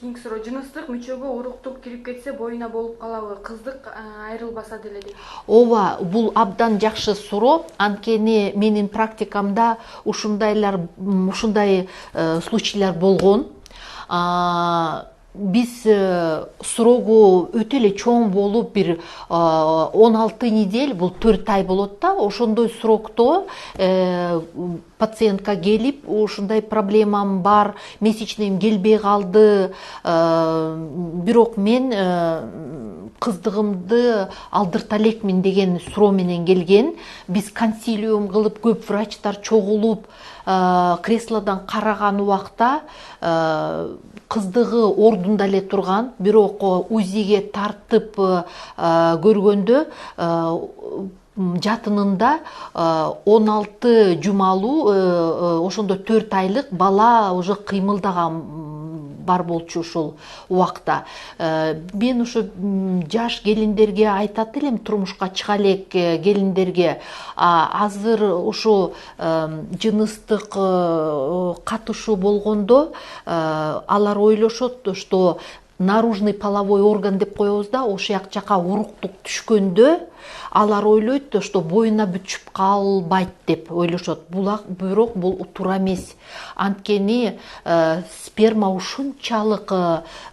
Кийинки суроо, жыныстык мүчөгө уруктук кирип кетсе боюна болуп калабы, кыздык айрылбаса деле дейт. Ооба, бул абдан жакшы суроо. Анткени менин практикамда ушундай случайлар болгон. Биз срогу өтө эле чоң болуп, бир 16 недель, бул 4 ай болот да, ошондой срокто пациентка келип, ушундай проблемам бар, месячныйым келбей калды, бирок мен кыздыгымды алдырта элекмин деген суроо менен келген. Биз консилиум кылып, көп врачтар чогулуп, креслодан караган убакта кыздыгы ордунда эле турган, бирок УЗИге тартып көргөндө жатынында 16 жумалуу, ошондо 4 айлык бала уже кыймылдаган бар болчу ошол убакта. Мен ошо жаш келиндерге айтат элем, турмушка чыга элек келиндерге, азыр ошо жыныстык катышуу болгондо алар ойлошот, что наружный половой орган деп коебуз да, ошол жака уруктук түшкөндө алар ойлойт, что боюна бүтүшүп калбайт деп ойлошот. Бирок бул туура эмес. Анткени сперма ушунчалык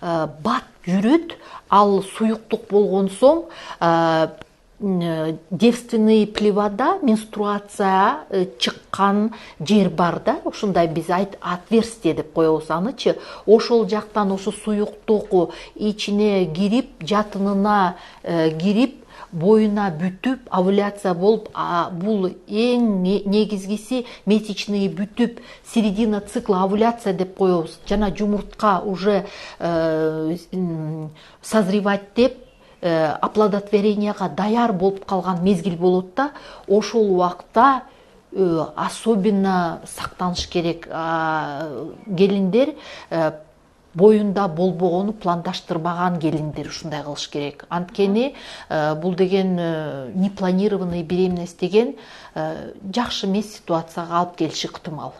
бат жүрөт, ал суюктук болгон соң девственный плевада, менструация чыккан жер бар да, ушундай биз отверстие деп коебуз анычы. Ошол жактан ошо суюктук ичине кирип, жатынына кирип, боюна бүтүп, овуляция болуп, бул эң негизгиси месячный бүтүп, середина цикла овуляция деп коебуз. Жана жумуртка уже созревать деп, оплодотворенияга даяр болуп калган мезгил болот да, ошол убакта особенно сактаныш керек. Келиндер боюнда болбогону пландаштырбаган келиндер ушундай кылыш керек. Анткени бул деген непланированный беременность деген жакшы эмес ситуацияга алып келиши ыктымал.